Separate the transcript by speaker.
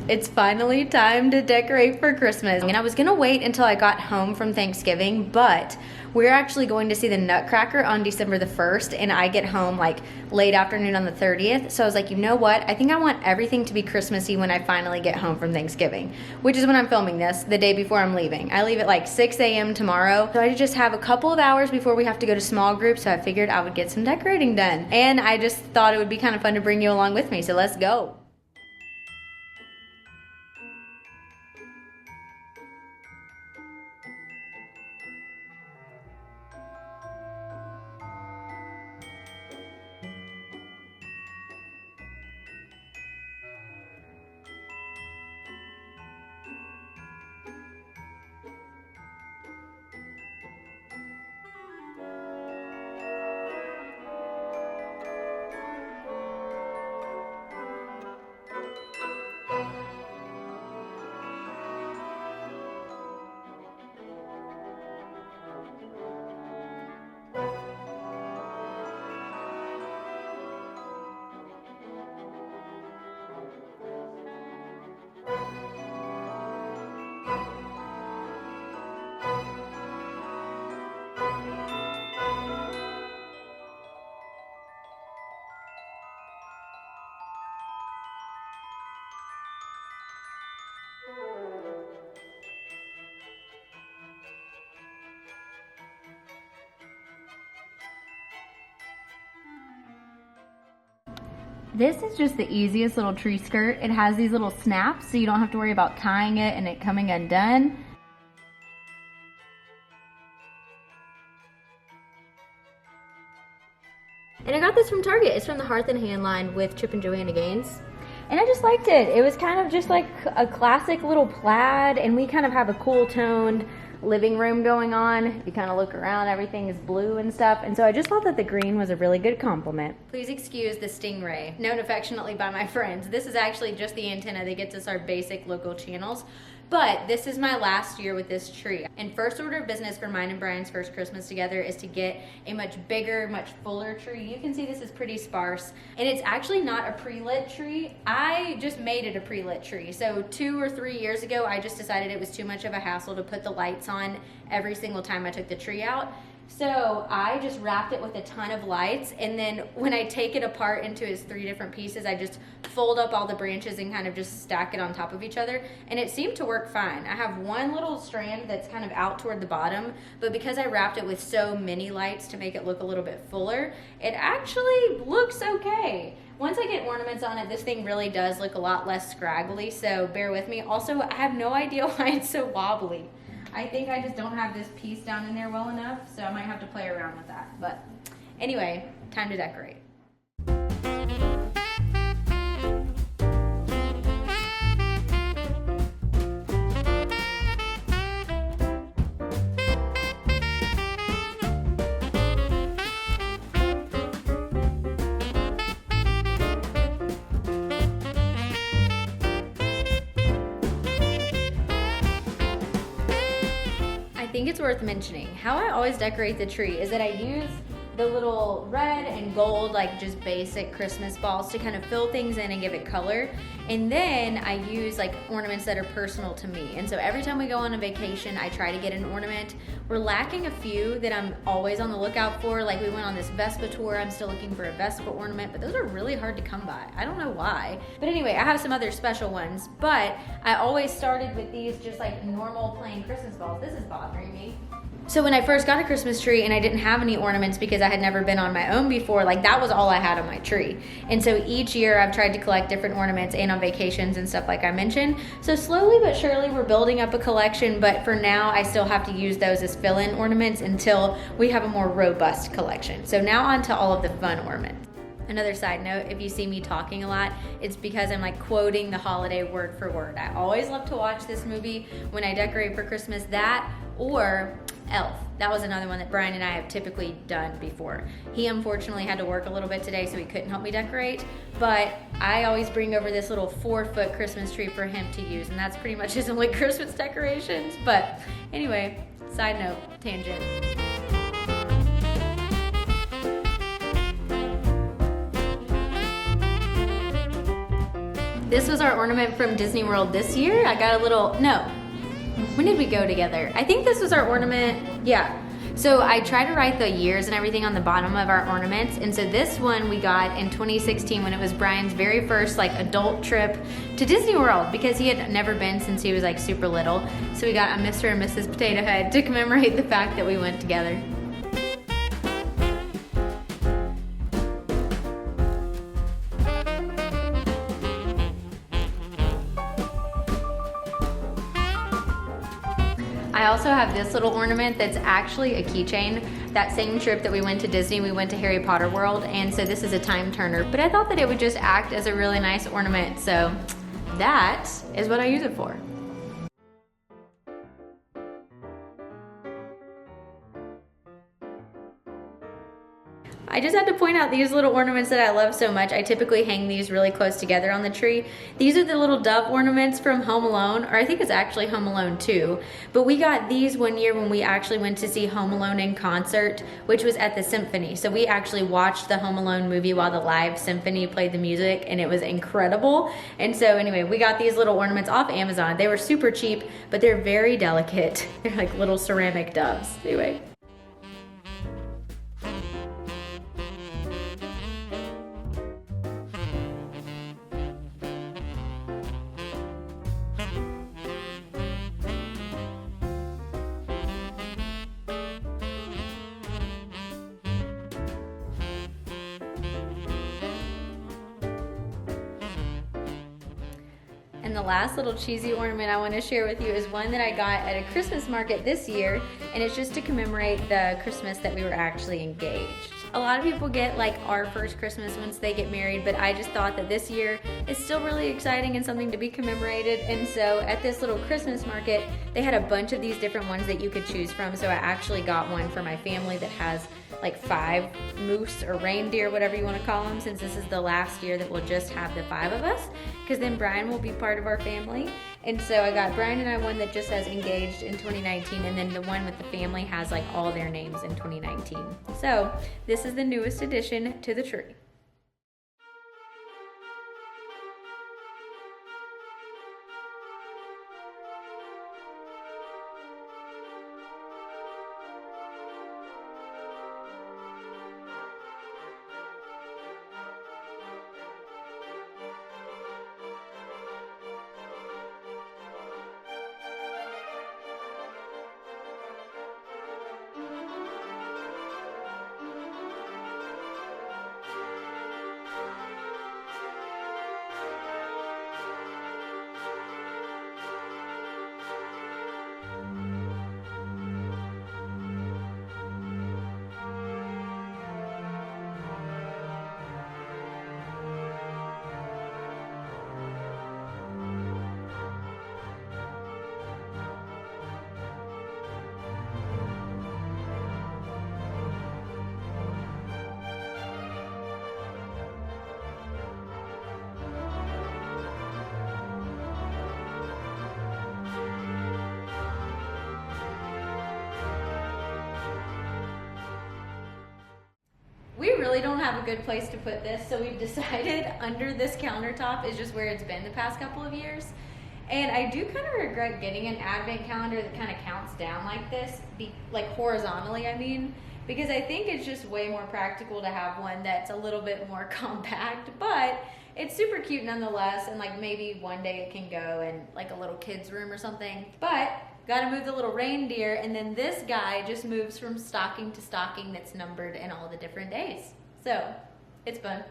Speaker 1: It's finally time to decorate for Christmas. And I was gonna wait until I got home from Thanksgiving, but we're actually going to see the Nutcracker on December the 1st, and I get home like late afternoon on the 30th. So I was like, you know what? I think I want everything to be Christmassy when I finally get home from Thanksgiving, which is when I'm filming this, the day before I'm leaving. I leave at like 6 a.m. tomorrow. So I just have a couple of hours before we have to go to small groups, so I figured I would get some decorating done. And I just thought it would be kind of fun to bring you along with me, so let's go. This is just the easiest little tree skirt. It has these little snaps, so you don't have to worry about tying it and it coming undone. And I got this from Target. It's from the Hearth and Hand line with Chip and Joanna Gaines. And I just liked it. It was kind of just like a classic little plaid, and we kind of have a cool toned living room going on. If you kind of look around, everything is blue and stuff, and so I just thought that the green was a really good compliment. Please excuse the stingray, known affectionately by my friends. This is actually just the antenna that gets us our basic local channels. But this is my last year with this tree. And first order of business for mine and Brian's first Christmas together is to get a much bigger, much fuller tree. You can see this is pretty sparse. And it's actually not a pre-lit tree. I just made it a pre-lit tree. So 2 or 3 years ago, I just decided it was too much of a hassle to put the lights on every single time I took the tree out. So I just wrapped it with a ton of lights, and then when I take it apart into its 3 different pieces, I just fold up all the branches and kind of just stack it on top of each other, and it seemed to work fine. I have one little strand that's kind of out toward the bottom, but because I wrapped it with so many lights to make it look a little bit fuller, it actually looks okay. Once I get ornaments on it, this thing really does look a lot less scraggly, so bear with me. Also, I have no idea why it's so wobbly. I think I just don't have this piece down in there well enough, so I might have to play around with that. But anyway, time to decorate. I think it's worth mentioning how I always decorate the tree is that I use the little red and gold, like just basic Christmas balls to kind of fill things in and give it color. And then I use like ornaments that are personal to me. And so every time we go on a vacation, I try to get an ornament. We're lacking a few that I'm always on the lookout for. Like we went on this Vespa tour, I'm still looking for a Vespa ornament, but those are really hard to come by. I don't know why. But anyway, I have some other special ones, but I always started with these just like normal plain Christmas balls. This is bothering me. So when I first got a Christmas tree and I didn't have any ornaments because I had never been on my own before, like that was all I had on my tree. And so each year I've tried to collect different ornaments and on vacations and stuff like I mentioned. So slowly but surely we're building up a collection, but for now I still have to use those as fill-in ornaments until we have a more robust collection. So now on to all of the fun ornaments. Another side note, if you see me talking a lot, it's because I'm like quoting the holiday word for word. I always love to watch this movie when I decorate for Christmas, that or Elf. That was another one that Brian and I have typically done before. He unfortunately had to work a little bit today, so he couldn't help me decorate, but I always bring over this little 4-foot Christmas tree for him to use, and that's pretty much his only Christmas decorations. But anyway, side note, tangent. This was our ornament from Disney World this year. I got a little, no. When did we go together? I think this was our ornament, yeah. So I try to write the years and everything on the bottom of our ornaments. And so this one we got in 2016 when it was Brian's very first like adult trip to Disney World, because he had never been since he was like super little. So we got a Mr. and Mrs. Potato Head to commemorate the fact that we went together. I also have this little ornament that's actually a keychain. That same trip that we went to Disney, we went to Harry Potter World, and so this is a time turner. But I thought that it would just act as a really nice ornament, so that is what I use it for. I just had to point out these little ornaments that I love so much. I typically hang these really close together on the tree. These are the little dove ornaments from Home Alone, or I think it's actually Home Alone 2. But we got these one year when we actually went to see Home Alone in concert, which was at the symphony. So we actually watched the Home Alone movie while the live symphony played the music, and it was incredible. And so anyway, we got these little ornaments off Amazon. They were super cheap, but they're very delicate. They're like little ceramic doves. Anyway. And the last little cheesy ornament I want to share with you is one that I got at a Christmas market this year, and it's just to commemorate the Christmas that we were actually engaged. A lot of people get like our first Christmas once they get married, but I just thought that this year is still really exciting and something to be commemorated. And so at this little Christmas market, they had a bunch of these different ones that you could choose from. So I actually got one for my family that has like 5 moose or reindeer, whatever you want to call them, since this is the last year that we'll just have the 5 of us, because then Brian will be part of our family. And so I got Brian and I one that just says engaged in 2019, and then the one with the family has like all their names in 2019. So this is the newest addition to the tree. We really don't have a good place to put this, so we've decided under this countertop is just where it's been the past couple of years. And I do kind of regret getting an advent calendar that kind of counts down like this, like horizontally, I mean, because I think it's just way more practical to have one that's a little bit more compact, but it's super cute nonetheless, and like maybe one day it can go in like a little kid's room or something. But gotta move the little reindeer, and then this guy just moves from stocking to stocking that's numbered in all the different days. So it's fun.